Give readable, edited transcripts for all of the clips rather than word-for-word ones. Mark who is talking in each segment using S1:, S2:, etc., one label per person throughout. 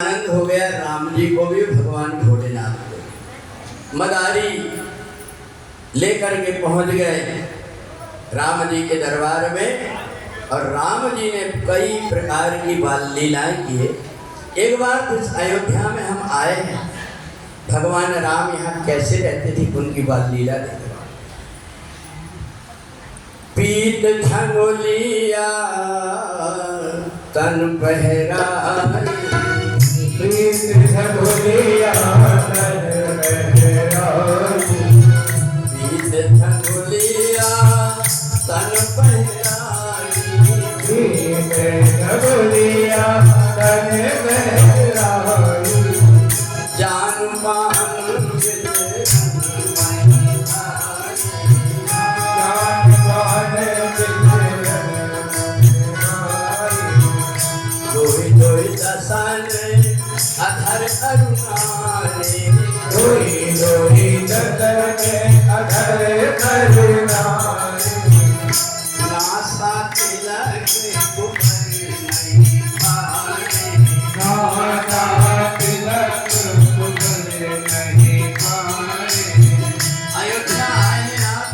S1: आनंद हो गया राम जी को भी, भगवान भोलेनाथ को। मदारी लेकर के पहुंच गए राम जी के दरबार में, और राम जी ने कई प्रकार की बाल लीलाएं किए। एक बार इस अयोध्या में हम आए हैं, भगवान राम यहाँ कैसे रहते थे उनकी बाल लीला देखे। पीत झंगोलिया तन पहराई,
S2: पीत झंगोलिया तन पहराई,
S1: पीत झंगोलिया तन पहराई,
S2: पीत झंगोलिया तन पहराई,
S1: जान मान अधर करुणारे,
S2: रोई रोई ददने अधर करुणारे,
S1: नासा तिलक कुबर नहीं पाए,
S2: नासा तिलक कुबर नहीं पाए।
S1: अयोध्या आए आप,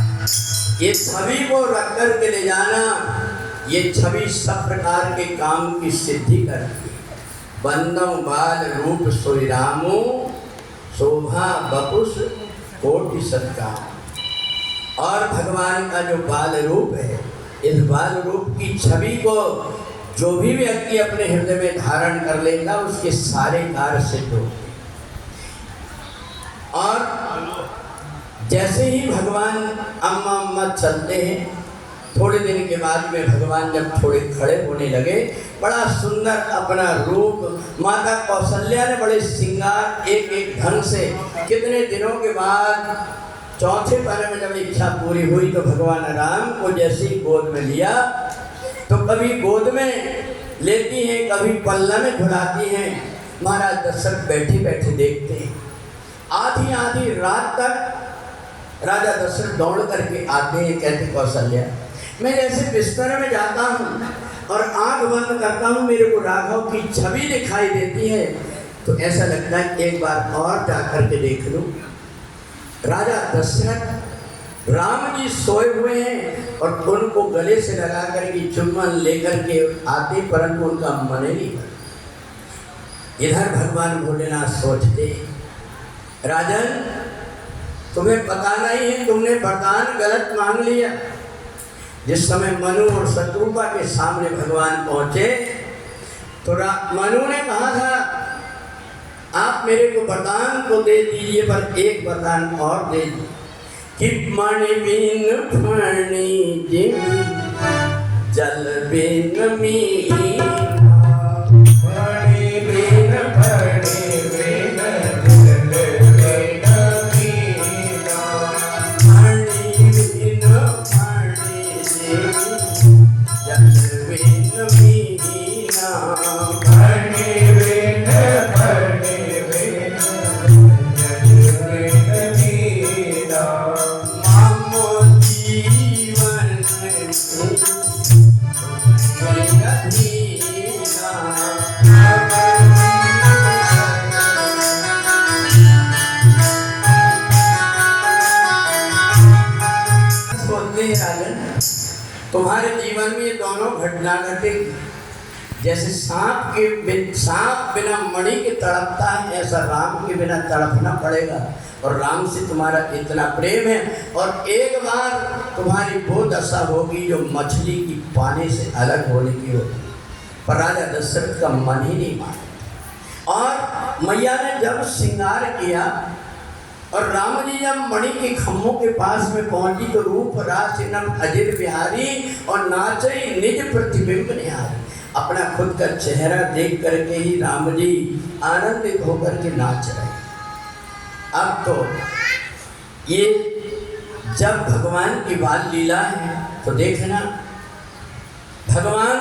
S1: ये छवि को रख कर के ले जाना, ये छवि सब प्रकार के काम की सिद्धि करती है। बंदम बाल रूप सोई रामो, शोभा बपुष कोटि सत्कार। और भगवान का जो बाल रूप है, इस बाल रूप की छवि को जो भी व्यक्ति अपने हृदय में धारण कर लेगा उसके सारे कार्य सिद्ध होते। और जैसे ही भगवान अम्मा अम्मा चलते हैं, थोड़े दिन के बाद में भगवान जब थोड़े खड़े होने लगे, बड़ा सुंदर अपना रूप माता कौशल्या ने बड़े श्रृंगार एक एक ढंग से, कितने दिनों के बाद चौथे पहर में जब इच्छा पूरी हुई तो भगवान राम को जैसे ही गोद में लिया, तो कभी गोद में लेती हैं, कभी पल्ला में झुलाती हैं। महाराज दशरथ बैठे बैठे देखते हैं। आधी आधी रात तक राजा दशरथ दौड़ करके आते हैं, कहते कौशल्या मैं जैसे बिस्तर में जाता हूँ और आंख बंद करता हूँ, मेरे को राघव की छवि दिखाई देती है, तो ऐसा लगता है एक बार और जाकर के देख लूं। राजा दशरथ राम जी सोए हुए हैं और उनको गले से लगा करके चुम्बन लेकर के आते, परंतु उनका मन ही नहीं करता। इधर भगवान भोलेनाथ सोचते, राजन तुम्हें पता नहीं है, तुमने वरदान गलत मांग लिया। जिस समय मनु और शत्रुपा के सामने भगवान पहुंचे तो मनु ने कहा था आप मेरे को वरदान तो दे दीजिए, पर एक वरदान और दे दीजिए कि मणि बिन फणी जिमी जल बिन मीना,
S2: मणि बिन फणी बिन जल बिन मीना,
S1: मणि बिन फणी जल बिन मीना,
S2: मणि बिन फणी बिन जल बिन मीना,
S1: मामो जीवन राजन तुम्हारे जीवन में ये दोनों घटना घटेगी। जैसे सांप बिना मणि के तड़पता है, ऐसा राम के बिना तड़पना पड़ेगा। और राम से तुम्हारा इतना प्रेम है, और एक बार तुम्हारी वो दशा होगी जो मछली की पानी से अलग होने की होगी। पर राजा दशरथ का मन ही नहीं माना। और मैया ने जब श्रृंगार किया और राम जी जब मणि के खम्भों के पास में पहुंची तो रूप रास नम अजित बिहारी और नाचई निज प्रतिबिंब निहारी। अपना खुद का चेहरा देख करके ही राम जी आनंदित होकर के नाच रहे। अब तो ये जब भगवान की बाल लीला है तो देखना, भगवान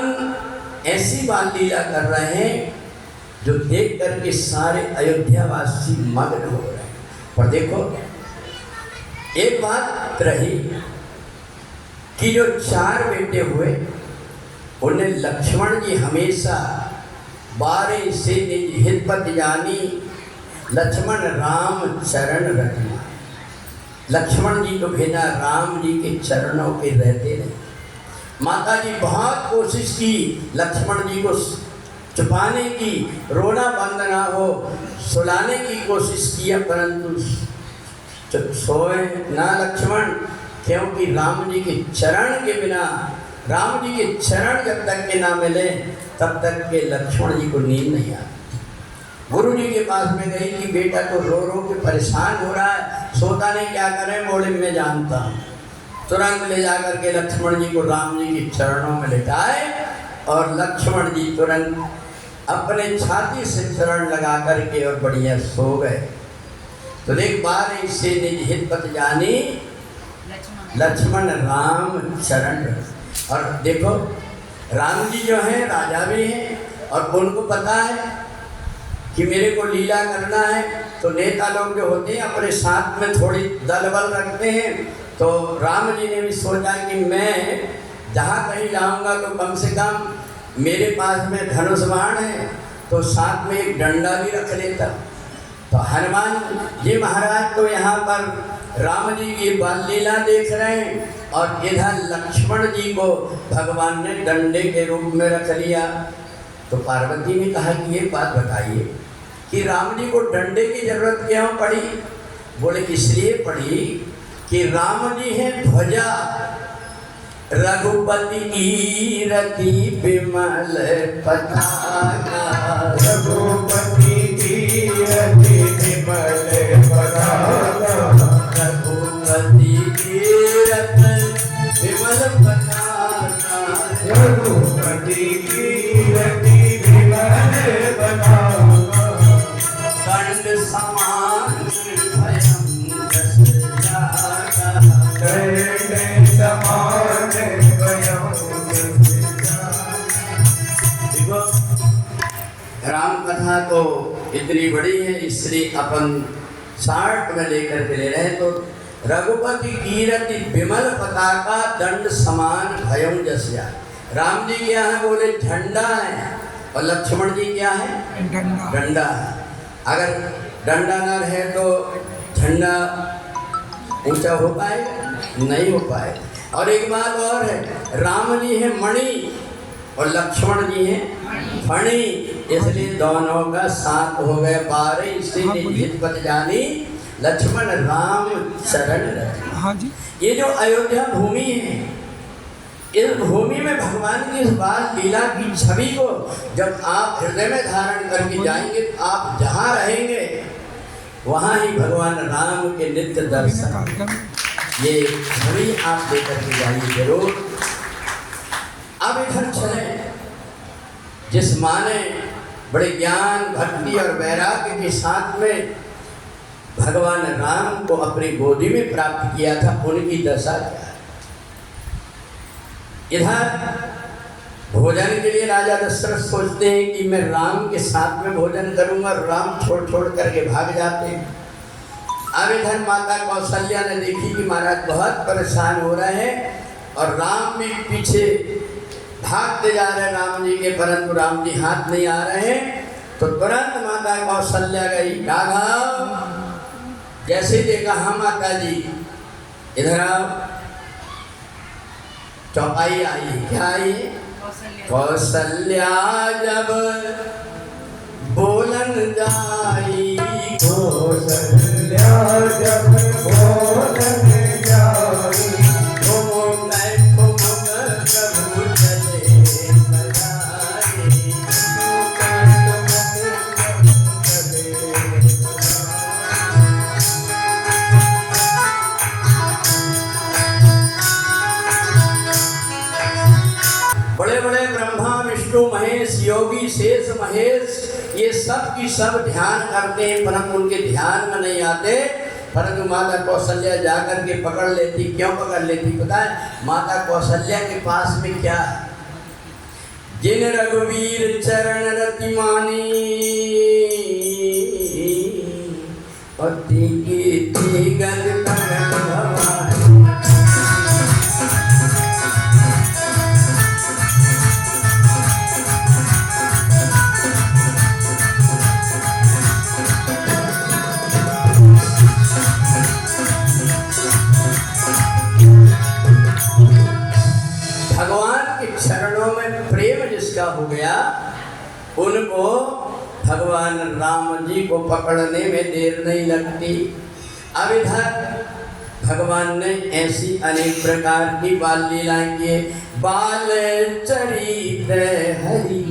S1: ऐसी बाल लीला कर रहे हैं जो देख करके सारे अयोध्यावासी मग्न हो रहे हैं। पर देखो एक बात रही कि जो 4 बेटे हुए उन्हें लक्ष्मण जी हमेशा बारे से निज हित पति जानी, लक्ष्मण राम चरण रखना। लक्ष्मण जी को भेजा राम जी के चरणों के रहते रहे। माता जी बहुत कोशिश की लक्ष्मण जी को छुपाने की, रोना बंद ना हो, सुलाने की कोशिश किया, परंतु सोए ना लक्ष्मण, क्योंकि राम जी के चरण के बिना, राम जी के चरण जब तक के ना मिले तब तक के लक्ष्मण जी को नींद नहीं आती। गुरु जी के पास में गई कि बेटा तो रो रो के परेशान हो रहा है, सोता नहीं, क्या करें? बोले मैं जानता हूँ। तुरंत ले जाकर के लक्ष्मण जी को राम जी के चरणों में लिटाए और लक्ष्मण जी तुरंत अपने छाती से चरण लगा करके और बढ़िया सो गए। तो एक बार इससे निज हित पति जानी, लक्ष्मण राम चरण। और देखो राम जी जो हैं राजा भी हैं और उनको पता है कि मेरे को लीला करना है, तो नेता लोग जो होते हैं अपने साथ में थोड़ी दल बल रखते हैं। तो राम जी ने भी सोचा कि मैं जहाँ कहीं जाऊँगा तो कम से कम मेरे पास में धनुष बाण है, तो साथ में एक डंडा भी रख लेता। तो हनुमान जी महाराज तो यहाँ पर राम जी की बाल लीला देख रहे हैं और इधर लक्ष्मण जी को भगवान ने डंडे के रूप में रख लिया। तो पार्वती ने कहा कि ये बात बताइए कि राम जी को डंडे की जरूरत क्यों पड़ी? बोले इसलिए पड़ी कि राम जी हैं ध्वजा, रघुपति कीरति विमल पताका,
S2: रघुपति कीरति विमल पताका,
S1: रघुपति कीरति विमल पताका,
S2: रघुपति कीरति विमल पताका,
S1: दंड समान भयं जस जाता,
S2: दंड समान भयं जस जाता।
S1: देखो राम कथा तो इतनी बड़ी है, इसलिए अपन 60 में लेकर के ले रहे हैं। तो रघुपति कीरति विमल पताका, दंड समान भयं जस जाता। राम जी क्या है? बोले झंडा है और लक्ष्मण जी क्या है? डंडा है। अगर डंडा न रहे तो झंडा ऊंचा हो पाए? नहीं हो पाए। और एक बात और है, राम जी है मणि और लक्ष्मण जी हैं फणी, इसलिए दोनों का साथ हो गए। बारे इससे हित पति जानी, लक्ष्मण राम शरण रहे।
S3: हाँ जी।
S1: ये जो अयोध्या भूमि है, इस भूमि में भगवान की इस बाल लीला की छवि को जब आप हृदय में धारण करके जाएंगे तो आप जहाँ रहेंगे वहाँ ही भगवान राम के नित्य दर्शन, ये छवि आप लेकर के जाइए जरूर। अब इधर चले, जिस माँ ने बड़े ज्ञान भक्ति और वैराग्य के साथ में भगवान राम को अपनी गोदी में प्राप्त किया था, उनकी दशा क्या है? इधर भोजन के लिए राजा दशरथ सोचते हैं कि मैं राम के साथ में भोजन करूंगा, राम छोड़ छोड़ करके भाग जाते हैं। अब इधर माता कौशल्या ने देखी कि महाराज बहुत परेशान हो रहे हैं और राम भी पीछे भागते जा रहे हैं राम जी के, परंतु राम जी हाथ नहीं आ रहे हैं। तो तुरंत माता कौशल्या गई, राघव जैसे ही देखा, हाँ माता जी इधर आओ। चौपाई आई, क्या आई? कौशल्या जब बोलन जाई,
S2: कौशल्या जब बोलन जाई,
S1: ठुमुक ठुमुक प्रभु चले बजाए, बड़े बड़े ब्रह्मा विष्णु महेश योगी शेष महेश ये सब की सब ध्यान करते हैं, परंतु उनके ध्यान में नहीं आते। परंतु माता कौशल्या जाकर के पकड़ लेती। क्यों पकड़ लेती पता है? माता कौशल्या के पास में क्या है? जिन रघुवीर चरण रति मानी, पति की गल करण भवानी। जिसका हो गया उनको भगवान राम जी को पकड़ने में देर नहीं लगती। अब इधर भगवान ने ऐसी अनेक प्रकार की बाल लीलाएं किए। बाल चरित हरि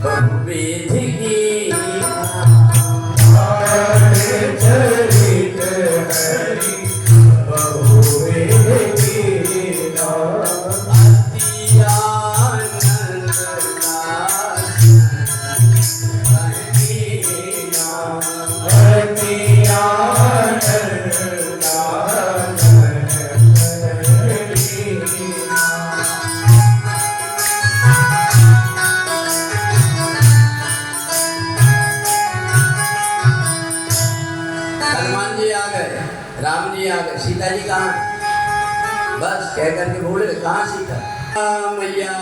S1: बहुविध की,
S2: बाल चरित हरि बहुविध कीना,
S1: अति आनंद
S2: अति आनंद
S1: हनुमान जी आ गए, राम जी आ गए, सीता जी कहाँ? बस कह करके बोले कहाँ सीता? मैया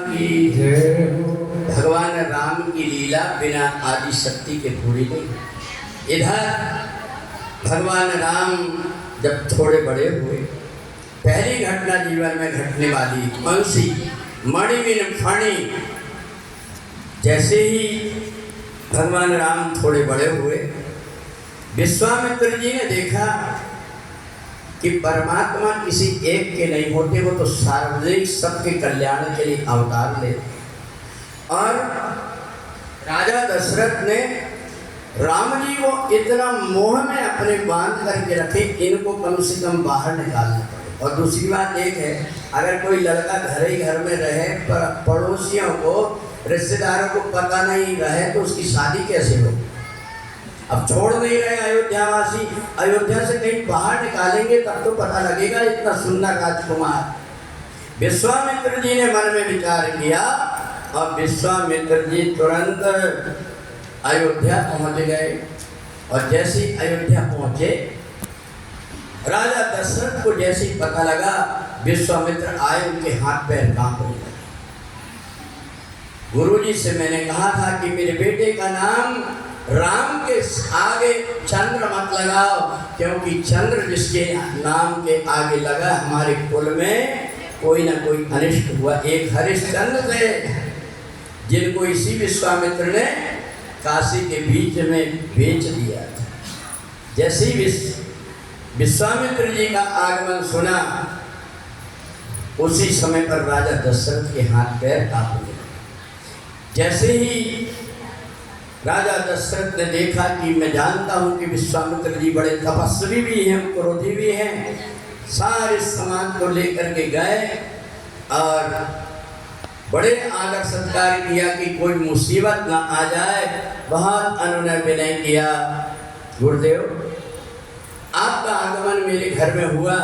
S1: की
S2: जय हो।
S1: भगवान राम की लीला बिना आदि शक्ति के पूरी नहीं। इधर भगवान राम जब थोड़े बड़े हुए, पहली घटना जीवन में घटने वाली कौन-सी? मणिबिन फणी। जैसे ही भगवान राम थोड़े बड़े हुए, विश्वामित्र जी ने देखा कि परमात्मा किसी एक के नहीं होते, वो तो सार्वजनिक सबके कल्याण के लिए अवतार ले। और राजा दशरथ ने राम जी को इतना मोह में अपने बांध करके रखे, इनको कम से कम बाहर निकालना पड़े। और दूसरी बात एक है, अगर कोई लड़का घर ही घर में रहे, पर पड़ोसियों को, रिश्तेदारों को पता नहीं रहे, तो उसकी शादी कैसे हो? अब छोड़ नहीं रहे अयोध्यावासी, अयोध्या से कहीं बाहर निकालेंगे तब तो पता लगेगा इतना सुंदर राजकुमार। विश्वामित्र जी ने मन में विचार किया और विश्वामित्र जी तुरंत अयोध्या पहुंच गए। और जैसे अयोध्या पहुंचे, राजा दशरथ को जैसे ही पता लगा विश्वामित्र आए, उनके हाथ पैर कांपने लगे। गुरुजी से मैंने कहा था कि मेरे बेटे का नाम राम के आगे चंद्र मत लगाओ, क्योंकि चंद्र जिसके नाम के आगे लगा हमारे कुल में कोई ना कोई अनिष्ट हुआ। एक हरिश्चंद्र थे जिनको इसी विश्वामित्र ने काशी के बीच में बेच दिया था। जैसे ही विश्वामित्र जी का आगमन सुना, उसी समय पर राजा दशरथ के हाथ पैर कांपने लगे। जैसे ही राजा दशरथ ने देखा कि मैं जानता हूँ कि विश्वामित्र जी बड़े तपस्वी भी हैं, क्रोधी भी हैं, सारे समाज को लेकर के गए और बड़े आदर सत्कार किया कि कोई मुसीबत ना आ जाए। बहुत अनुनय विनय किया, गुरुदेव आपका आगमन मेरे घर में हुआ,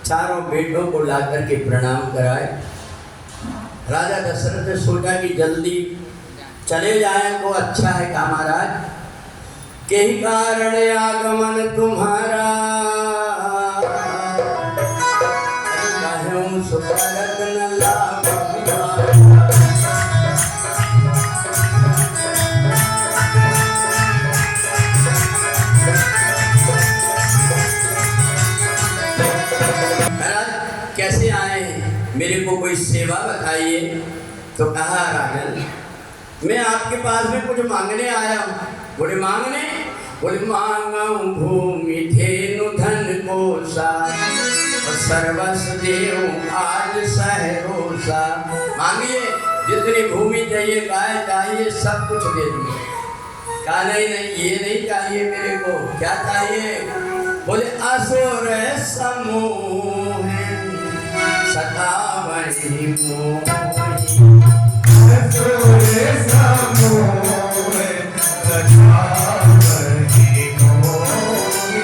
S1: चारों बेटों को ला करके प्रणाम कराए। राजा दशरथ ने सोचा कि जल्दी चले जाए तो अच्छा है का महाराज, के ही कारण आगमन तुम्हारा, कहूं सुपरत न लाभ। कैसे आए, मेरे को कोई सेवा बताइए। तो कहा राजन, मैं आपके पास में कुछ मांगने आया हूँ। बोले मांगने? बोले मांगू भूमि धेनु धन कोसा और सर्वस देव आज सहरोसा। मांगिए, जितनी भूमि चाहिए, गाय चाहिए, सब कुछ दे दूंगा। कहा नहीं नहीं, ये नहीं चाहिए मेरे को। क्या चाहिए? बोले असुर समूह सतावनी मोही,
S2: असुर समूह सतावनी मोही,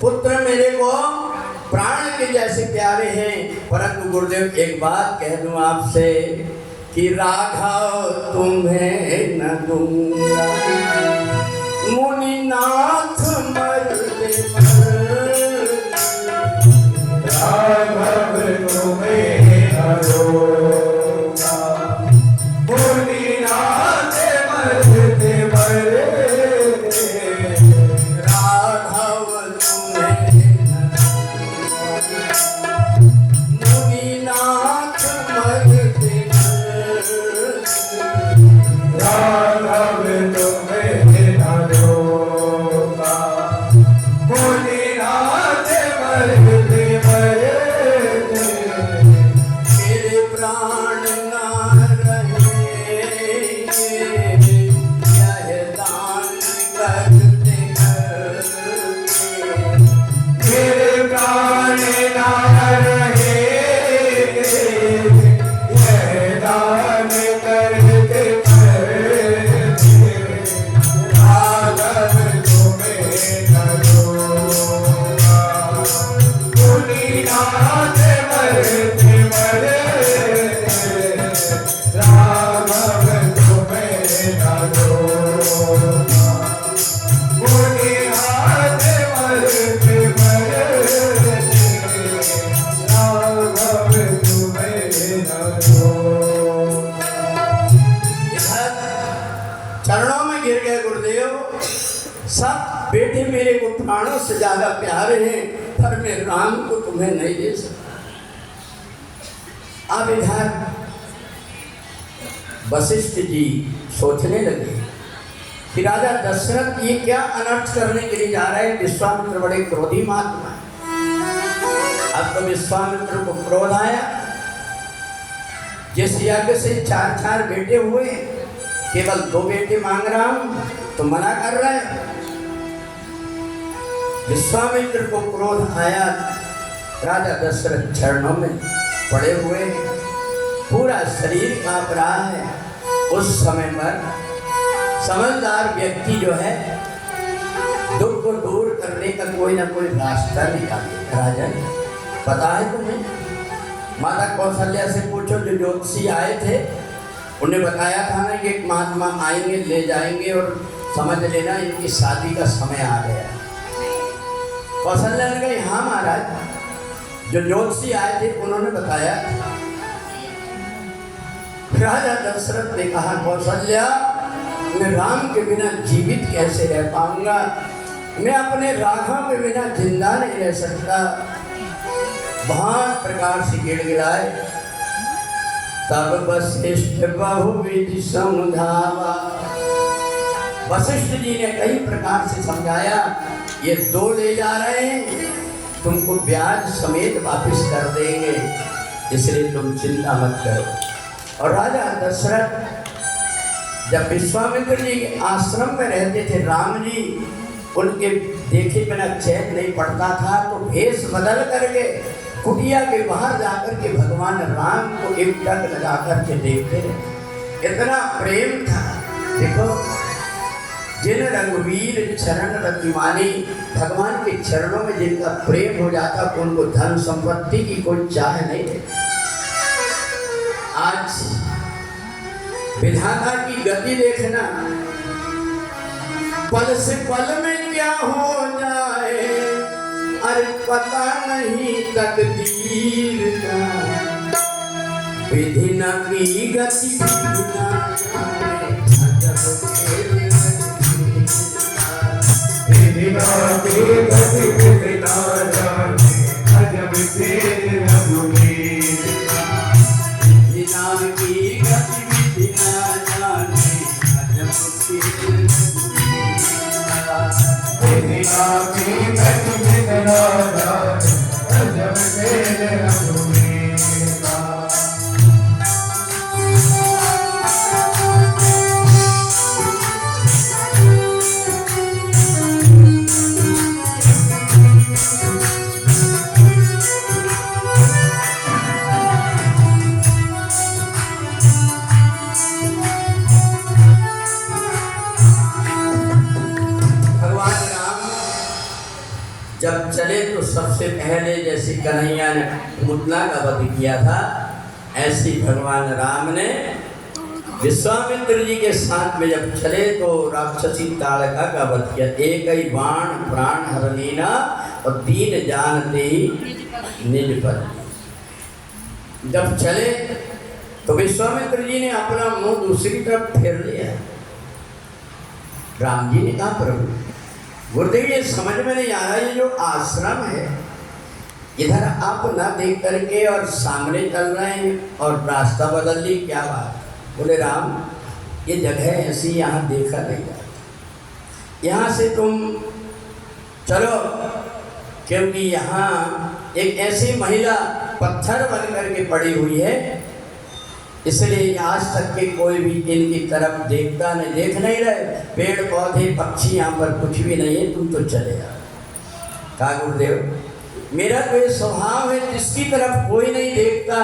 S1: पुत्र मेरे को प्राण के जैसे प्यारे हैं, परंतु गुरुदेव एक बात कह दूं आपसे कि राघव तुम्हें न दूंगा, मुनिनाथ मरते
S2: राघव तुम्हें न दूंगा, मुनिनाथ मरते मरे,
S1: राघव तुम्हें मुनिनाथ मरते
S2: राघव तुम्हें न दूंगा, मुनिनाथ मरते मरे,
S1: मेरे प्राण ना रहेंगे, यह दान करते करते।
S2: मेरे प्राण ना रहे, यह दान करते करते, राघव तुम्हें न दूंगा, मुनिनाथ मरते मरे, राघव तुम्हें न दूंगा, मुनिनाथ मरते मरे, राघव तुम्हें न दूंगा।
S1: इधर चरणों में गिर गए गुरुदेव। सब बेटे मेरे को प्राणों से ज्यादा प्यारे हैं, पर मैं राम को तुम्हें नहीं दे सकता। अब इधर वशिष्ठ जी सोचने लगे कि राजा दशरथ ये क्या अनर्थ करने के लिए जा रहे हैं। विश्वामित्र बड़े क्रोधी महात्मा हैं। अब तो विश्वामित्र को क्रोध आया, जिस यज्ञ से 4-4 बेटे हुए, केवल 2 बेटे मांग रहा हूं तो मना कर रहे हैं। विश्वामित्र को क्रोध आया, राजा दशरथ चरणों में पड़े हुए, पूरा शरीर कांप रहा है। उस समय पर समझदार व्यक्ति जो है दुख को दूर करने का कोई ना कोई रास्ता निकाले। राजा पता है तुम्हें, माता कौशल्या से पूछो, जो ज्योतिषी आए थे उन्हें बताया था ना कि एक महात्मा आएंगे, ले जाएंगे और समझ लेना इनकी शादी का समय आ गया। कौशल्या ने कहा हाँ महाराज, जो ज्योतिषी आए थे उन्होंने बताया। राजा दशरथ ने कहा कौशल्या, मैं राम के बिना जीवित कैसे रह पाऊंगा, मैं अपने राघव के बिना जिंदा नहीं रह सकता। बहुत प्रकार से गिड़गिड़ाए। तब वशिष्ठ बहुविधि समझावा, वशिष्ठ जी ने कई प्रकार से समझाया, ये 2 ले जा रहे हैं, तुमको ब्याज समेत वापस कर देंगे, इसलिए तुम चिंता मत करो। और राजा दशरथ जब विश्वामित्र जी के आश्रम में रहते थे, राम जी उनके देखे बिना चैन नहीं पड़ता था, तो भेष बदल करके कुटिया के बाहर जाकर के भगवान राम को एक टक लगा करके देखते रहे। इतना प्रेम था। देखो, जिन रघुवीर चरण रतिमानी, भगवान के चरणों में जिनका प्रेम हो जाता, उनको धन संपत्ति की कोई चाह नहीं है। आज विधाता की गति देखना, पल से पल में क्या हो जाए, अरे पता नहीं तकदीर का, विधि न की गति विधि न जाने, अजब खेल
S2: विधि न की गति विधि न जाने, अजब खेल रघुवीर का।
S1: विधि न की गति विधि न जाने, अजब खेल
S2: विधि न की गति विधि न जाने, अजब खेल रघुवीर का।
S1: जब सबसे पहले जैसे कन्हैया ने मुतला का वध किया था, ऐसे भगवान राम ने विश्वामित्र जी के साथ में जब चले तो राक्षसी ताड़का का वध किया। एक ही बाण प्राण हर लीना और दीन जानते ही निज पर। जब चले तो विश्वामित्र जी ने अपना मुंह दूसरी तरफ फेर लिया। राम जी ने कहा, प्रभु गुरुदेव ये समझ में नहीं आ रहा, ये जो आश्रम है इधर आप ना देख करके और सामने चल रहे हैं और रास्ता बदल ली, क्या बात? बोले राम ये जगह ऐसी, यहाँ देखा नहीं जाता, यहाँ से तुम चलो, क्योंकि यहाँ एक ऐसी महिला पत्थर बन करके पड़ी हुई है, इसलिए आज तक के कोई भी इनकी तरफ देखता नहीं, देख नहीं रहे, पेड़ पौधे पक्षी यहाँ पर कुछ भी नहीं है, तुम तो चले जाओ। कहा गुरुदेव मेरा तो ये स्वभाव है, जिसकी तरफ कोई नहीं देखता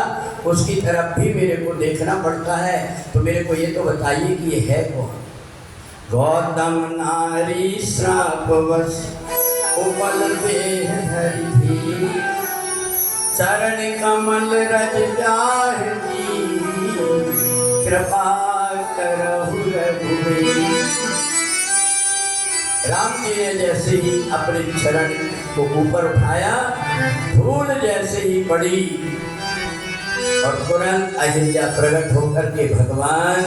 S1: उसकी तरफ भी मेरे को देखना पड़ता है, तो मेरे को ये तो बताइए कि ये है कौन? गौतम नारी श्रापवश उपल देह हरि, चरण कमल रज जाहि, कृपा करहु रघुबीर। राम जी ने जैसे ही अपने चरण को ऊपर उठाया, धूल जैसे ही पड़ी और तुरंत अहिल्या प्रकट होकर के भगवान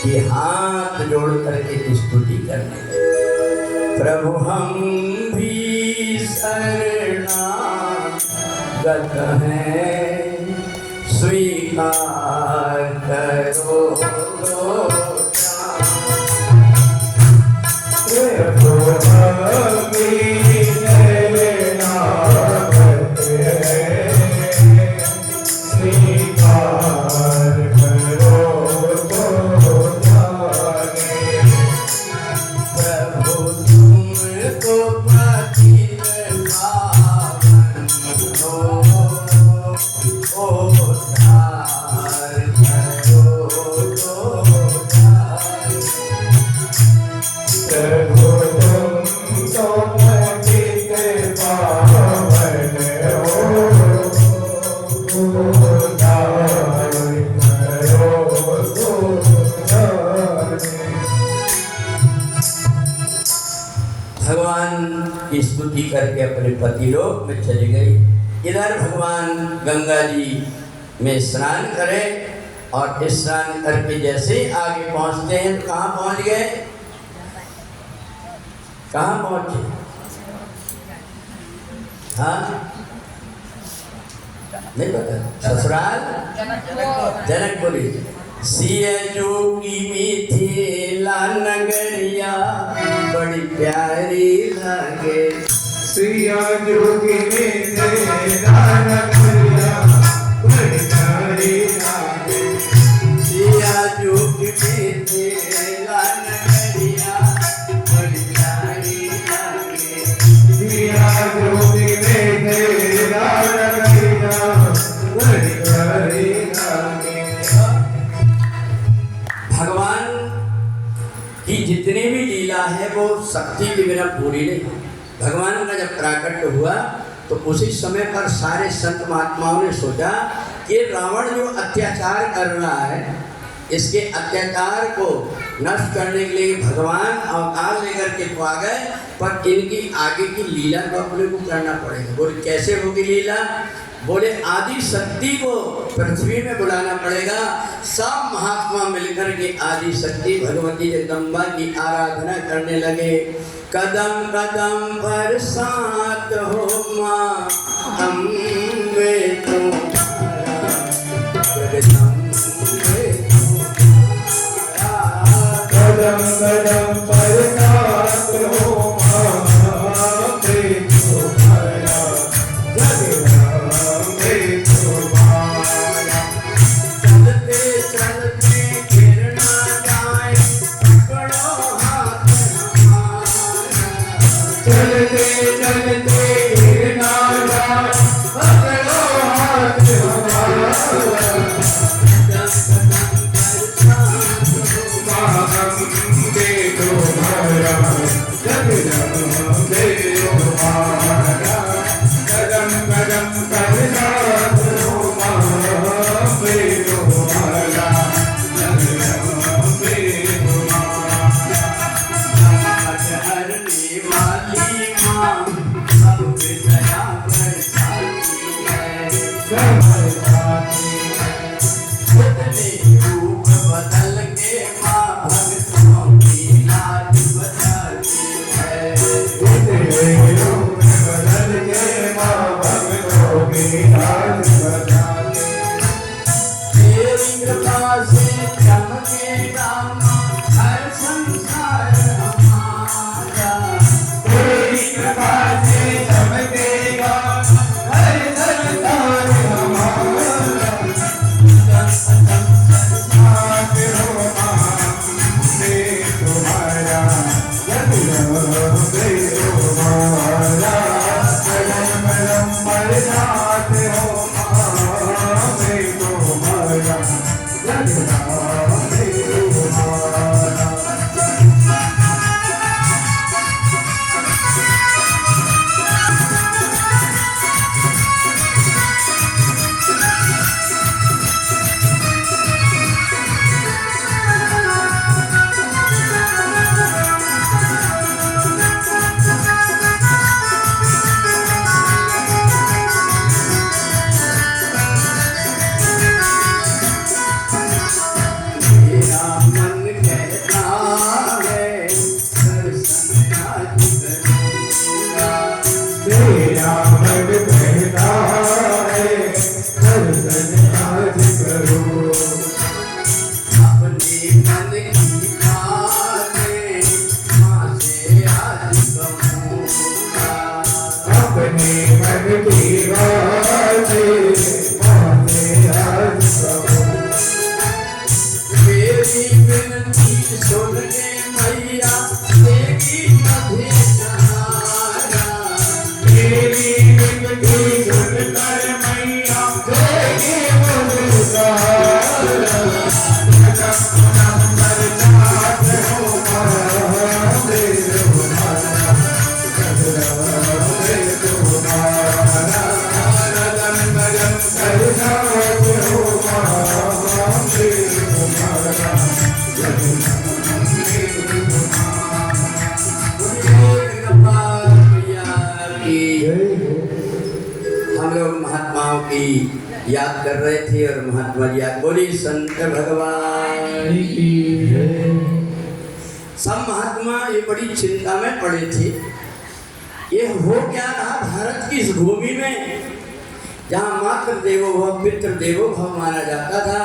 S1: के हाथ जोड़ करके स्तुति करने लगे। प्रभु हम भी शरणागत हैं, स्वीकार करो की स्तुति करके अपने पतिलोक में चली गई। इधर भगवान गंगा जी में स्नान करें और स्नान करके जैसे ही आगे पहुंचते हैं तो कहाँ पहुंच गए? कहाँ पहुंचे? हाँ नहीं पता, ससुराल जनकपुरी। सिया जोगी मिथिला नगरिया बड़ी प्यारी लागे,
S2: सिया जोगी मिथिला नगरिया बड़ी प्यारी लागे,
S1: सिया जोगी मिथिला नगरिया बड़ी प्यारी लागे,
S2: सिया जोगी मिथिला नगरिया बड़ी प्यारी लागे।
S1: भगवान की जितनी भी लीला है वो शक्ति के बिना पूरी नहीं। भगवान का जब प्राकट्य हुआ तो उसी समय पर सारे संत महात्माओं ने सोचा कि रावण जो अत्याचार कर रहा है, इसके अत्याचार को नष्ट करने के लिए भगवान अवतार लेकर के तो आ गए, पर इनकी आगे की लीला को अपने को करना पड़ेगा। बोले कैसे होगी लीला? बोले आदि शक्ति को पृथ्वी में बुलाना पड़ेगा। सब महात्मा मिलकर के आदि शक्ति भगवती जगदम्बा की आराधना करने लगे। कदम कदम पर साथ हो माँ अम्बे तुम्हारा, जगदम्बे तुम्हारा,
S2: कदम कदम पर साथ हो माँ अम्बे तुम्हारा, जगदम्बे तुम्हारा।
S1: चलते चलते गिर ना जाए पकड़ो हाथ हमारा,
S2: चलते चलते गिर ना जाए पकड़ो हाथ
S1: अपने रूप बदल के माँ भक्तों की लाज बचाती है।
S2: तेरे रूप बदल के माँ भक्तों की लाज बचाती है।
S1: तेरी कृपा से चमकेगा माँ हर संसार हमारा।
S2: तेरी कृपा से चमकेगा हर संसार हमारा। साथ हो हमसे तुम्हारा, जग रहे तुम्हारा। जन्म जन्म साथ हो हमसे तुम्हारा, जग रहे तुम्हारा।
S1: मेरा मन कहता है दर्शन आज करूंगा।
S2: तेरा मन कहता है दर्शन आज करो।
S1: अपने मन की बातें माँ से आज कहूंगा।
S2: अपने मन की बातें माने आज कहो।
S1: मेरी विनती सुन के मैया देगी मधे सहारा।
S2: तेरी विनती सुनकर मैया देगी मुझे सहारा। नंबर साथ हो हमसे तुम्हारा, जग रहे तुम्हारा। नंबर साथ हो हमसे तुम्हारा, जग रहे तुम्हारा।
S1: हम लोग महात्माओं की याद कर रहे थे और महात्मा जी याद बोली संत भगवान की। सब महात्मा ये बड़ी चिंता में पड़े थे। ये हो क्या रहा भारत की इस भूमि में जहाँ मातृ देवो भव पितृ देवो भव माना जाता था,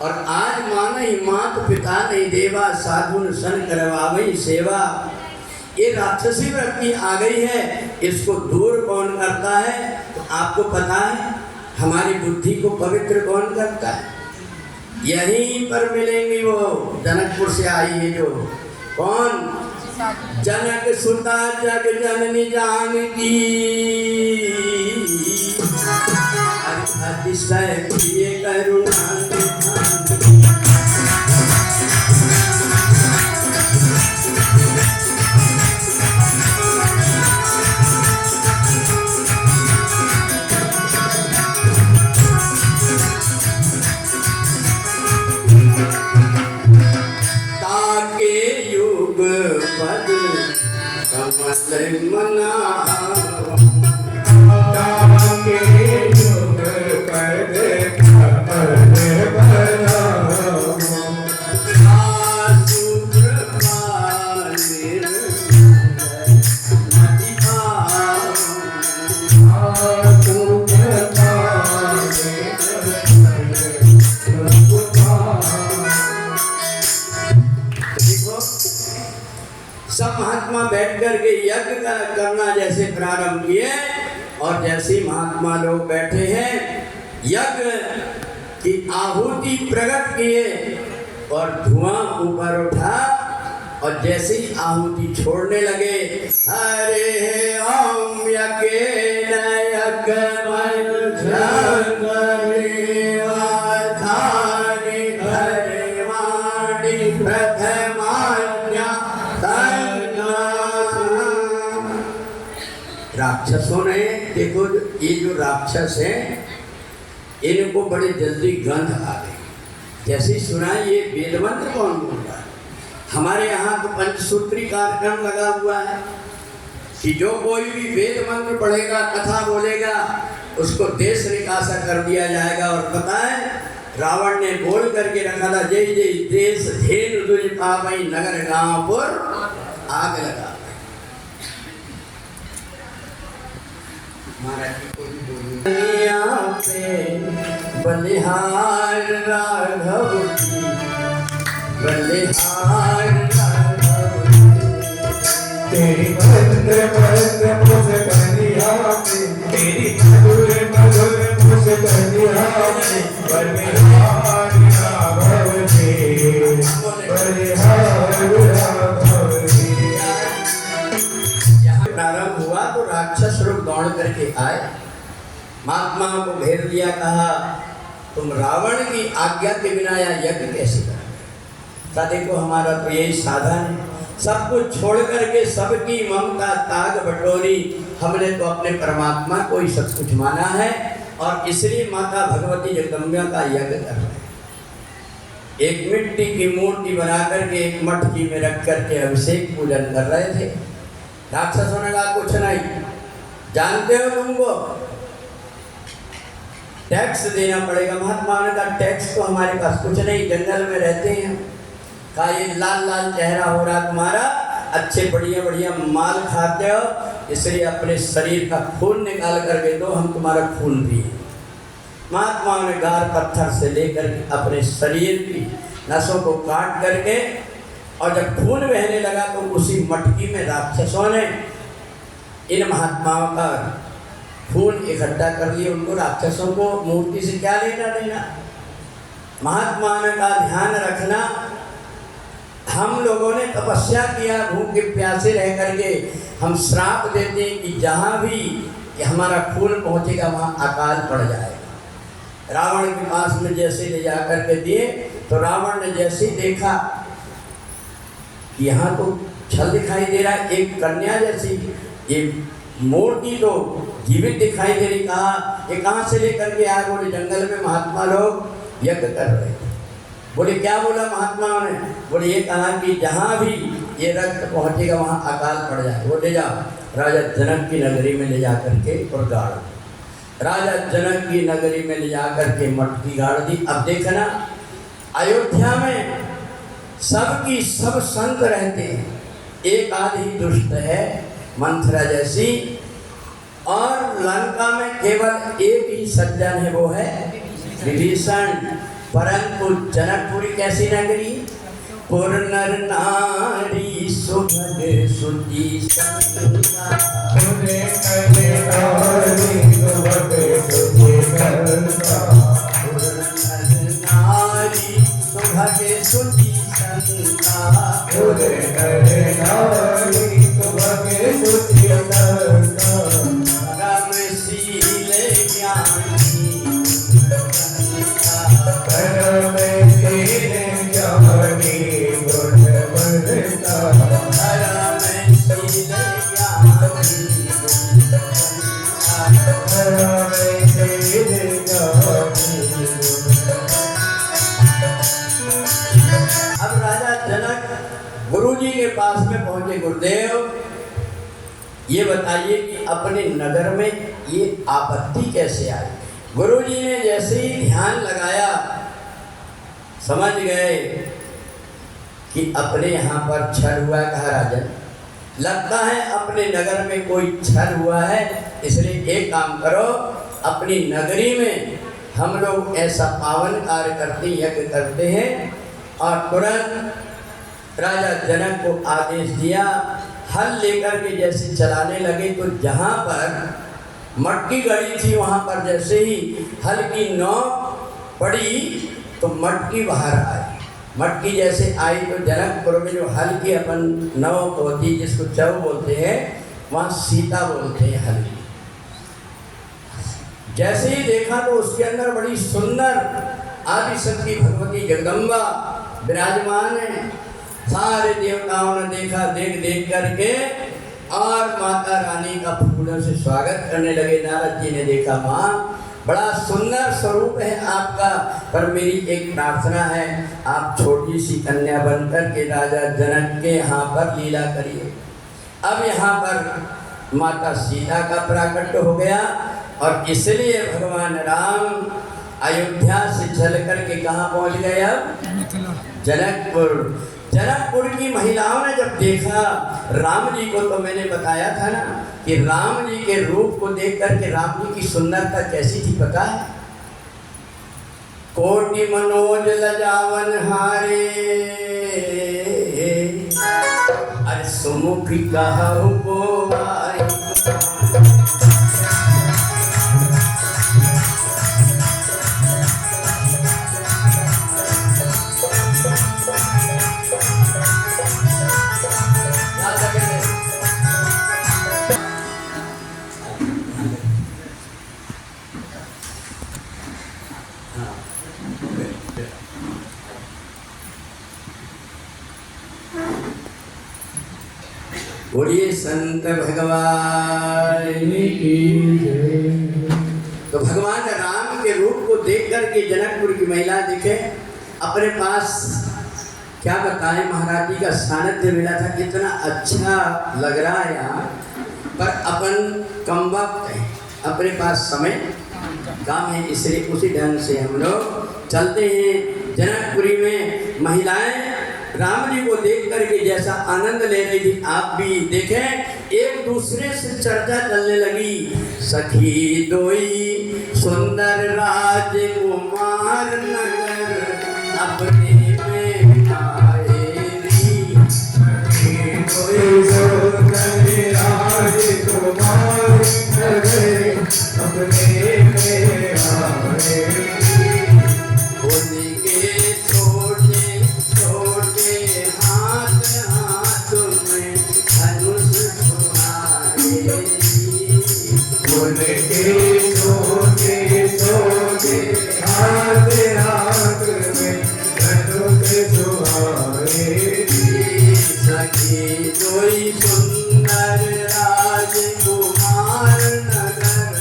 S1: और आज माना ही मात पिता नहीं देवा साधुन सन करवावई सेवा। ये राक्षसी वृत्ति आ गई है, इसको दूर कौन करता है? तो आपको पता है हमारी बुद्धि को पवित्र कौन करता है? यहीं पर मिलेंगी वो जनकपुर से आई है जो कौन? जनक सुता जग जननी जानकी अतिशय प्रिय करुणा निधान। ताके युग पद कमल मनावा।
S2: ताके युग पद कमल मनावा।
S1: आशुद्र पानिर मति पावा।
S2: आशुद्र पानिर मति पावा।
S1: देखो सब महात्मा बैठ कर के यज्ञ करना जैसे प्रारंभ किए, और जैसे ही महात्मा लोग बैठे हैं यज्ञ की आहुति प्रकट किए और धुआं ऊपर उठा, और जैसे ही आहुति छोड़ने लगे हरे ओम यज्ञेन यज्ञमय धानि हरे वाणी प्रथमान्या तन्ना। राक्षसों ने देखो, ये जो राक्षस हैं इनको बड़े जल्दी गंध आ गई। जैसे ही सुना ये वेद मंत्र कौन बोल रहा है? हमारे यहाँ तो पंचसूत्री कार्यक्रम लगा हुआ है कि जो कोई भी वेद मंत्र पढ़ेगा, कथा बोलेगा, उसको देश निकासा कर दिया जाएगा। और पता है रावण ने बोल करके रखा था, जय जय देश धेनु दुज पावई नगर गांव पर आग लगा। महाराज की कोई दुनिया पे बलिहार राघव की, बलिहार राघव
S2: तेरी मंत्र मंत्र मुस्कानिया में, तेरी मधुर मधुर मुस्कानिया में, बलिहार राघव के, बलिहार राघव के।
S1: यहाँ प्रारंभ हुआ तो राक्षस लोग दौड़ करके आए, महात्माओं को घेर दिया, कहा तुम रावण की आज्ञा के बिना यह यज्ञ कैसे करोगे? देखो हमारा तो यही साधन है, सब कुछ छोड़ करके सबकी ममता ताग बटोरी, हमने तो अपने परमात्मा को ही सब कुछ माना है और इसलिए माता भगवती जगदम्बा का यज्ञ कर रहे हैं। एक मिट्टी की मूर्ति बना करके एक मटकी में रख करके अभिषेक पूजन कर रहे थे। राक्षसों ने कहा कुछ नहीं, जानते हो तुमको टैक्स देना पड़ेगा। महात्मा ने कहा टैक्स तो हमारे पास कुछ नहीं, जंगल में रहते हैं। कहा ये लाल लाल चेहरा हो रहा तुम्हारा, अच्छे बढ़िया बढ़िया माल खाते हो, इसलिए अपने शरीर का खून निकाल करके दो, हम तुम्हारा खून पिए। महात्माओं ने गार पत्थर से लेकर अपने शरीर की नसों को काट करके और जब खून बहने लगा तो उसी मटकी में राक्षसों ने इन महात्माओं का खून इकट्ठा कर लिए। उनको राक्षसों को मूर्ति से क्या लेना देना। महात्माओं ने कहा ध्यान रखना, हम लोगों ने तपस्या किया, भूखे प्यासे रह करके हम श्राप देते हैं कि जहाँ भी कि हमारा खून पहुँचेगा वहाँ अकाल पड़ जाएगा। रावण के पास में जैसे ले जा करके दिए तो रावण ने जैसे देखा कि यहाँ तो छल दिखाई दे रहा है, एक कन्या जैसी ये मूर्ति तो जीवित दिखाई दे रही। कहा ये कहाँ से लेकर के आए? बोले जंगल में महात्मा लोग यज्ञ कर रहे थे। बोले क्या बोला महात्माओं ने? बोले ये कहा कि जहाँ भी ये रक्त पहुँचेगा वहाँ अकाल पड़ जाए। वो ले जाओ राजा जनक की नगरी में ले जा करके और गाड़। राजा जनक की नगरी में ले जा करके मटकी गाड़ दी। अब देखना अयोध्या में सबकी सब संत रहते हैं, एक आधी दुष्ट है मंथरा जैसी, और लंका में केवल एक ही सज्जन है, वो है विभीषण। परंतु जनकपुरी कैसी नगरी? पुर नर नारी सुभग सुची संता,
S2: तुझे करे नारी सुभग सुची संता,
S1: पुर नर नारी सुभग सुची संता,
S2: तुझे करे नारी सुभग सुची संता,
S1: परमशील ज्ञानी
S2: परमशील ज्ञानी गुण बरता,
S1: परमशील ज्ञानी
S2: परमशील ज्ञानी।
S1: अब राजा जनक गुरुजी के पास में पहुंचे। गुरुदेव ये बताइए कि अपने नगर में ये आपत्ति कैसे आई? गुरुजी ने जैसे ही ध्यान लगाया समझ गए कि अपने यहाँ पर छल हुआ। कहा राजन लगता है अपने नगर में कोई छल हुआ है, इसलिए एक काम करो, अपनी नगरी में हम लोग ऐसा पावन कार्य करते यज्ञ करते हैं। और तुरंत राजा जनक को आदेश दिया, हल लेकर के जैसे चलाने लगे तो जहाँ पर मटकी गड़ी थी वहाँ पर जैसे ही हल की नोक पड़ी तो मटकी बाहर आई। मटकी जैसे आई तो जनकपुर में जो हल की अपन नोक होती जिसको चौ बोलते हैं, वहाँ सीता बोलते हैं हल की। जैसे ही देखा तो उसके अंदर बड़ी सुंदर आदिशक्ति भगवती जगदम्बा विराजमान है। सारे देवताओं ने देखा, देख देख करके और माता रानी का फूलों से स्वागत करने लगे। नारद जी ने देखा, माँ बड़ा सुंदर स्वरूप है आपका, पर मेरी एक प्रार्थना है, आप छोटी सी कन्या बनकर के राजा जनक के यहाँ पर लीला करिए। अब यहाँ पर माता सीता का प्राकट्य हो गया और इसलिए भगवान राम अयोध्या से चल करके कहाँ पहुंच गए? अब जनकपुर। जनकपुर की महिलाओं ने जब देखा राम जी को, तो मैंने बताया था ना कि राम जी के रूप को देख करके राम जी की सुंदरता कैसी थी पता है? कोटि मनोज लजावन हारे, अरे सुमुखी कहु बोआई। बोलिए संत भगवान की जय। तो भगवान राम के रूप को देख करके जनकपुर की महिला देखे अपने पास, क्या बताएं, महाराज जी का सानिध्य मिला था, कितना अच्छा लग रहा है यहाँ पर। अपन कम वक्त है, अपने पास समय काम है, इसलिए उसी ढंग से हम लोग चलते हैं। जनकपुरी में महिलाएं राम जी को देख करके जैसा आनंद ले रही थी, आप भी देखें, एक दूसरे से चर्चा चलने लगी। सखी दोई सुंदर राजकुमार नगर, अपने में आएरी।
S2: सखी दोई सुंदर राजकुमार नगर, अपने में आएरी।
S1: कोई सुंदर राजकुमार नगर,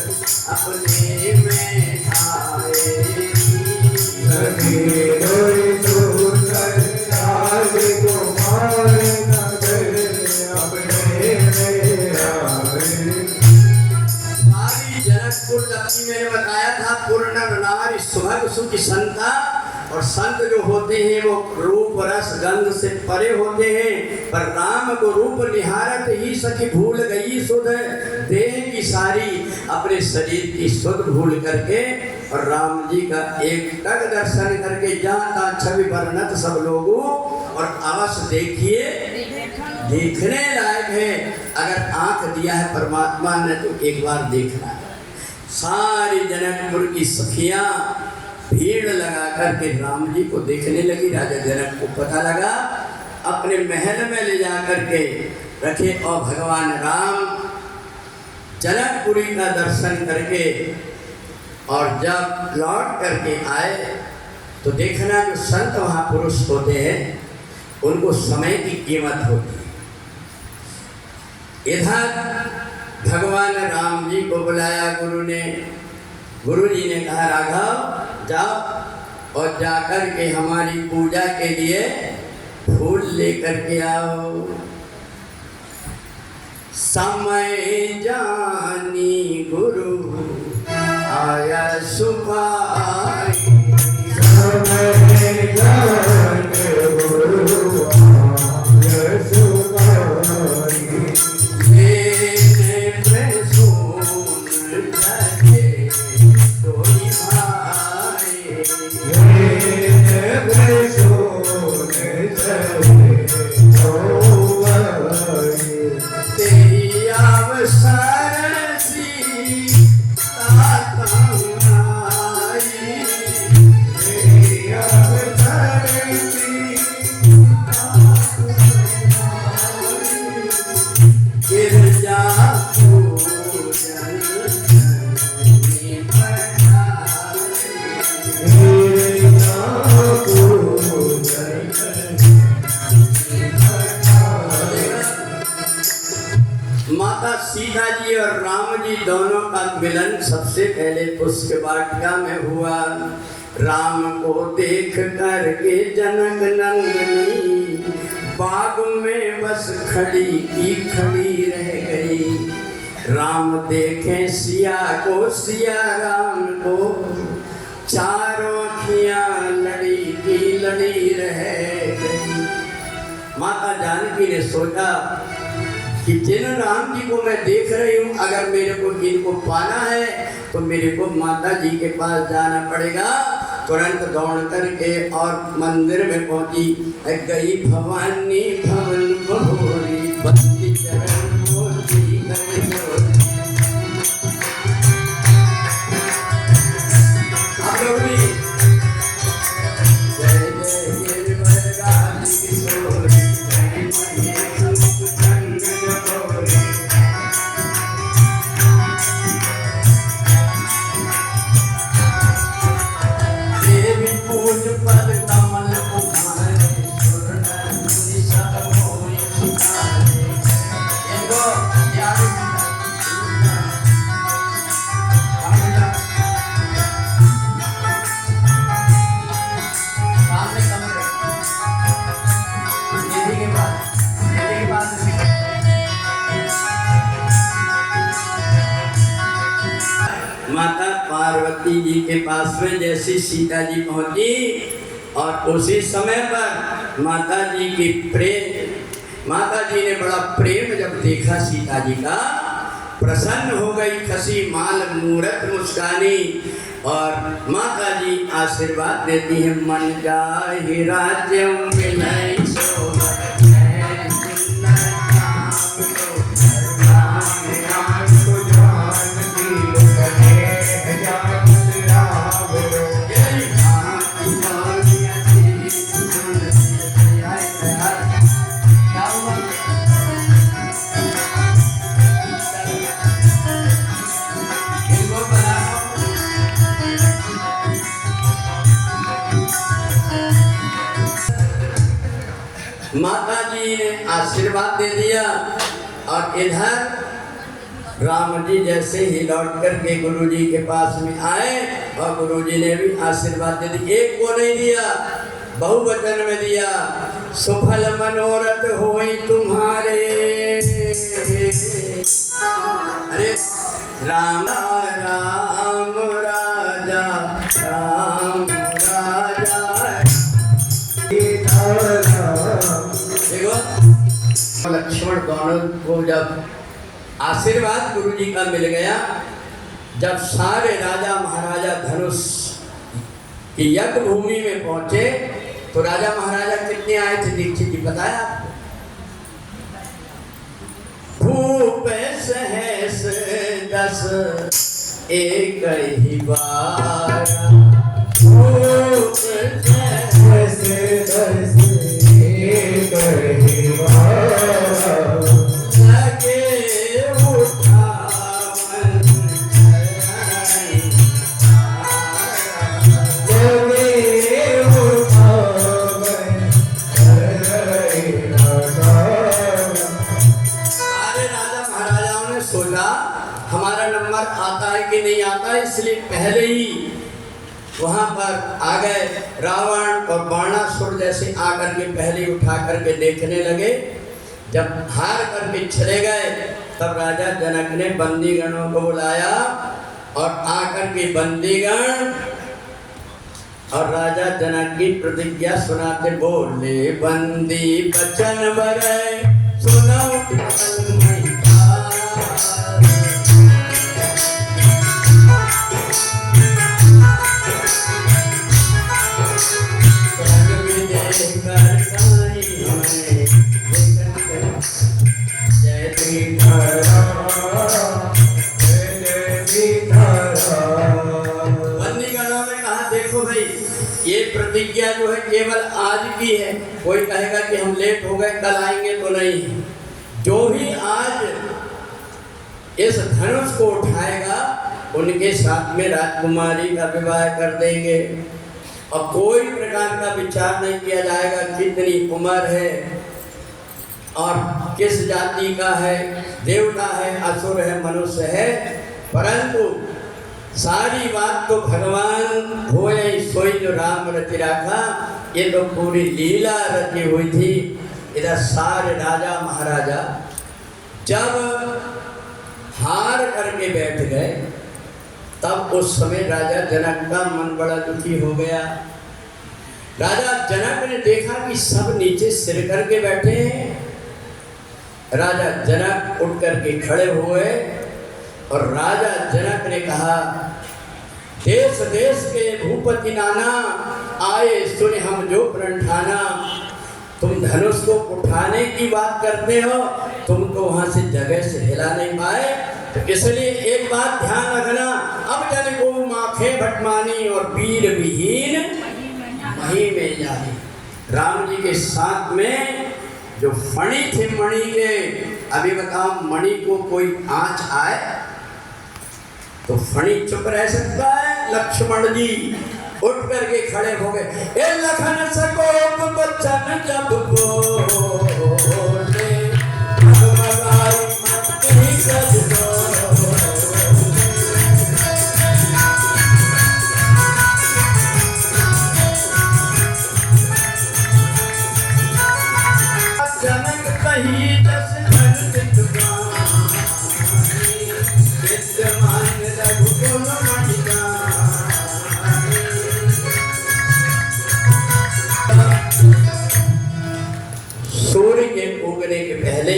S1: अपने में आए।
S2: कोई सुंदर राजकुमार नगर, अपने में आए।
S1: जनकपुर जबकि मैंने बताया था पूर्ण नारी सुभग सुखी संता, और संत जो होते हैं वो रूप रस गंध से परे होते हैं, पर राम को रूप निहारत ही सखी भूल गई सुध देह की सारी, अपने शरीर की सुध भूल करके और राम जी का एक टक दर्शन करके जहाँ तहाँ छवि वर्णत सब लोगों। और अवश्य देखिए, देखने लायक है, अगर आंख दिया है परमात्मा ने तो एक बार देखना है। सारी जनकपुर की सखियां भीड़ लगा करके राम जी को देखने लगी। राजा जनक को पता लगा, अपने महल में ले जा करके रखे, और भगवान राम जनकपुरी का दर्शन करके और जब लौट करके आए तो देखना जो संत महापुरुष होते हैं उनको समय की कीमत होती है। इधर भगवान राम जी को बुलाया गुरु ने। गुरु जी ने कहा राघव जाओ और जाकर के हमारी पूजा के लिए फूल लेकर के आओ। समय जानी गुरु आया सुभाई,
S2: समय जानी गुरु आया सुभाई।
S1: लेने प्रसून जाके तोई भाई,
S2: लेने प्रसून जाके तोई भाई।
S1: तेरी अवसर सी ताता आई,
S2: तेरी अवसर सी
S1: गिरजा पूजन करनी पड़ाई। माता सीता जी और राम जी दोनों का मिलन सबसे पहले पुष्प वाटिका में हुआ। राम को देख करके जनक नंदनी बाग में बस खड़ी की खड़ी रह गई। राम देखे सिया को, सिया राम को, चारों अखियां लड़ी की लड़ी रह गई। माता जानकी ने सोचा कि जिन राम जी को मैं देख रही हूँ, अगर मेरे को इनको पाना है तो मेरे को माता जी के पास जाना पड़ेगा। तुरंत दौड़ करके और मंदिर में पहुंची। गई भवानी भवन बहोरी, बंदी चरण मोती कर जोरी। आप लोग भी जय जय गिरवर गाली किशोरी, जय महेश मुकुंद गौरी। देवी पूज पद कमल कुमारे, सुरनर मुनि सब मोहि सुधारे। इनको याद सामने कमरे निधि के पास माता पार्वती जी के पास में जैसी सीता जी पहुंची, और उसी समय पर माता जी की माता जी ने बड़ा प्रेम जब देखा सीता जी का, प्रसन्न हो गई, खसी माल मूरत मुस्कानी। और माता जी आशीर्वाद देती है, मन जाहि राज्य मिलै सोवत है, सुंदर काम लो राम राम को जान दी कहे जामत राम रो। यही भांति भांति अति सुन आए हर क्या हुआ? इनको बनाओ। माता जी ने आशीर्वाद दे दिया, और इधर राम जी जैसे ही लौट करके गुरु जी के पास में आए, और गुरु जी ने भी आशीर्वाद दे दिया। एक को नहीं दिया, बहुवचन में दिया, सुफल मनोरथ होई तुम्हारे। अरे राम राम राजा राम राजा। देखो लक्ष्मण दोनों को जब आशीर्वाद गुरु जी का मिल गया, जब सारे राजा महाराजा धनुष की यज्ञ भूमि में पहुंचे, तो राजा महाराजा कितने आए थे दीक्षित जी बताया आपको? भूप सहस 10 एक ही बार, भूप सहस 10 एक ही बार। लगे उठावन लगे उठावन सारे राजा महाराजाओं ने सोचा हमारा नंबर आता है कि नहीं आता है, इसलिए पहले ही वहां पर आ गए। रावण और बाणासुर जैसे आकर के पहले उठा करके देखने लगे। जब हार करके चले गए, तब राजा जनक ने बंदीगणों को बुलाया, और आकर के बंदीगण और राजा जनक की प्रतिज्ञा सुनाते बोले, बंदी बचन बरय सुनो बंदीगणों ने कहा, देखो भाई ये प्रतिज्ञा जो है केवल आज की है, कोई कहेगा कि हम लेट हो गए कल आएंगे तो नहीं। जो भी आज इस धनुष को उठाएगा उनके साथ में राजकुमारी का विवाह कर देंगे, और कोई प्रकार का विचार नहीं किया जाएगा कितनी उम्र है और किस जाति का है, देवता है, असुर है, मनुष्य है। परंतु सारी बात तो भगवान होए सोई जो राम रचि राखा, ये तो पूरी लीला रची हुई थी। इधर सारे राजा महाराजा जब हार करके बैठ गए, तब उस समय राजा जनक का मन बड़ा दुखी हो गया। राजा जनक ने देखा कि सब नीचे सिर करके बैठे हैं। राजा जनक उठ करके खड़े हुए और राजा जनक ने कहा, देश देश के भूपति नाना आए सुने हम जो प्रण ठाना। तुम धनुष को उठाने की बात करते हो, तुमको वहां से जगह से हिला नहीं पाए, तो इसलिए एक बात ध्यान रखना, अब जन को माखे भटमानी और वीर विहीन मही में जानी। राम जी के साथ में जो फणी थे मणि के, अभी बताओ मणि को कोई आंच आए तो फणी चुप रह सकता है? लक्ष्मण जी उठ करके खड़े हो गए। ए लखन सकोप बच्चन जब बोले, भगवाई मती गज जनक कही जस धन विद्यमान रघुकुल मणिका। सूर्य के उगने के पहले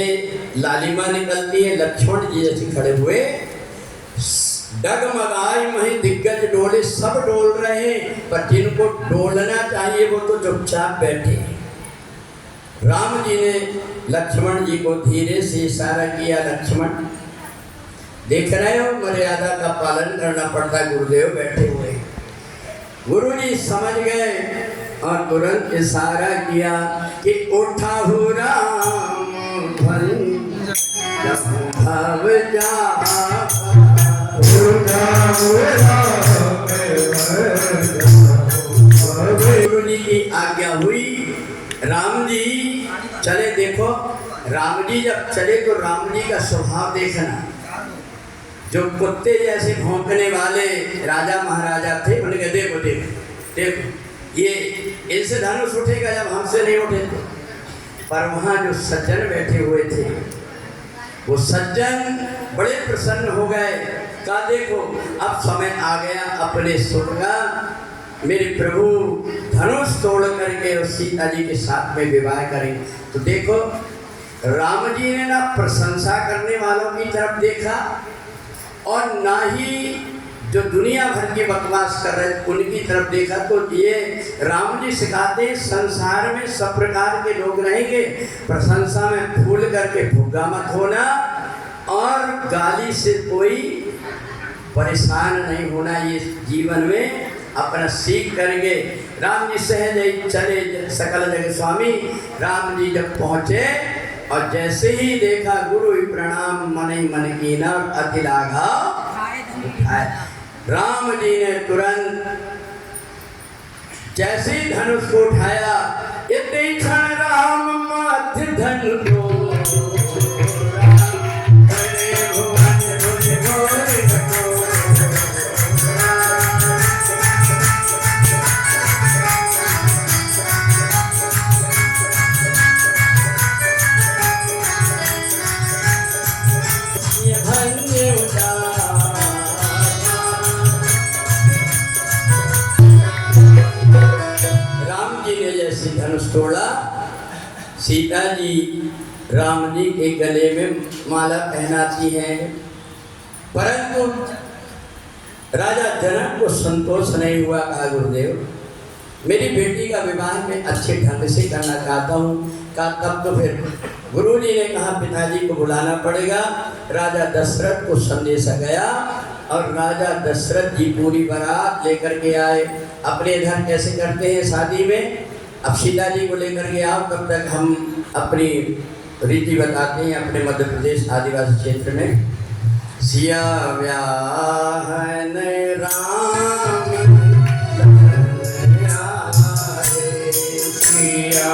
S1: लालिमा निकलती है। लक्ष्मण जी जैसे खड़े हुए, डगमगाई मही दिग्गज डोले, सब डोल रहे हैं, पर जिनको डोलना चाहिए वो तो चुपचाप बैठे। राम जी ने लक्ष्मण जी को धीरे से इशारा किया, लक्ष्मण देख रहे हो मर्यादा का पालन करना पड़ता है, गुरुदेव बैठे हुए। गुरु जी समझ गए और तुरंत इशारा किया कि उठा हो राम भव जा, गुरु जी की आज्ञा हुई। राम जी चले। देखो राम जी जब चले तो राम जी का स्वभाव देखना, जो कुत्ते जैसे भौंकने वाले राजा महाराजा थे, उन्हें देखो देखो देखो ये इनसे धनुष उठेगा जब हमसे नहीं उठे तो। पर वहाँ जो सज्जन बैठे हुए थे, वो सज्जन बड़े प्रसन्न हो गए। कहा देखो अब समय आ गया अपने सुख का, मेरे प्रभु धनुष तोड़ करके और सीता जी के साथ में विवाह करें। तो देखो राम जी ने ना प्रशंसा करने वालों की तरफ देखा और ना ही जो दुनिया भर की बकवास कर रहे उनकी तरफ देखा। तो ये राम जी सिखाते हैं संसार में सब प्रकार के लोग रहेंगे, प्रशंसा में फूल करके फुग्गा मत होना और गाली से कोई परेशान नहीं होना। ये जीवन में अपना सीख करेंगे। राम जी सहज ही चले सकल जगत स्वामी। राम जी जब पहुँचे और जैसे ही देखा गुरु ही प्रणाम मन ही मन की न अति लाघा उठाए। राम जी ने तुरंत जैसे ही धनुष को उठाया, इतने क्षण राम माथ धनु को धनुष तोड़ा। सीता जी राम जी के गले में माला पहनाती हैं, परंतु राजा जनक को संतोष नहीं हुआ। कहा गुरुदेव मेरी बेटी का विवाह मैं अच्छे ढंग से करना चाहता हूँ। कहा तब तो फिर गुरु जी ने कहा पिताजी को बुलाना पड़ेगा। राजा दशरथ को संदेशा गया और राजा दशरथ जी पूरी बारात लेकर के आए। अपने इधर कैसे करते हैं शादी में, अब सीता जी को लेकर के आओ, तब तक हम अपनी रीति बताते हैं अपने मध्य प्रदेश आदिवासी क्षेत्र में। सिया व्याह राम सिया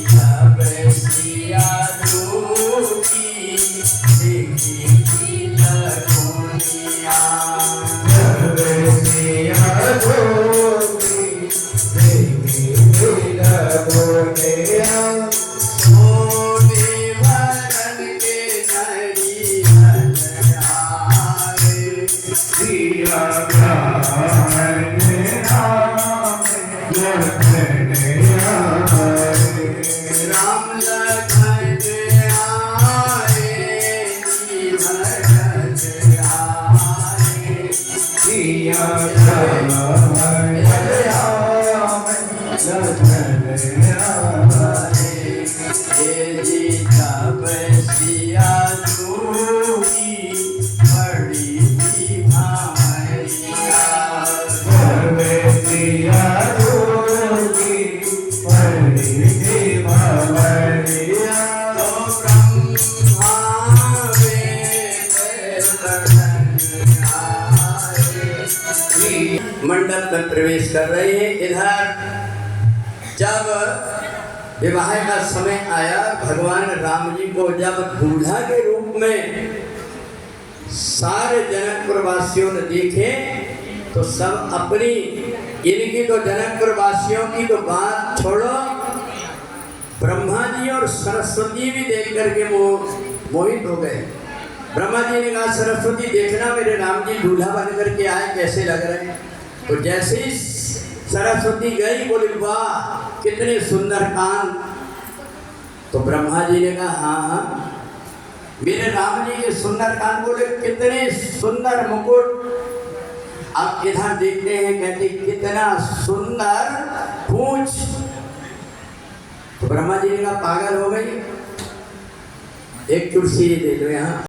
S1: Yeah.
S2: सिया राम लखन आए।
S1: ये जी तब सिया दूरी बड़ी थी भारिया।
S2: सर्वे सिया दूरी बड़ी थी भारिया।
S1: तो ब्रह्मा वेद लखन आए। मंडप में प्रवेश कर रहे हैं। इधर जब विवाह का समय आया, भगवान राम जी को जब दूल्हा के रूप में सारे जनकपुर वासियों ने देखे तो सब अपनी, इनकी तो जनकपुर वासियों की तो बात छोड़ो, ब्रह्मा जी और सरस्वती भी देख करके मोहित हो गए। ब्रह्मा जी ने कहा, सरस्वती देखना मेरे राम जी दूल्हा बन करके आए, कैसे लग रहे हैं। तो जैसे ही सरस्वती गई, बोली वाह कितने सुंदर कान। तो ब्रह्मा जी ने कहा हाँ हाँ मेरे राम जी के सुंदर कान। बोले कितने सुंदर मुकुट। अब इधर देखते हैं, कहते कितना सुंदर पूंछ। तो ब्रह्मा जी ने कहा पागल हो गई, एक कुर्सी दे दो यहाँ।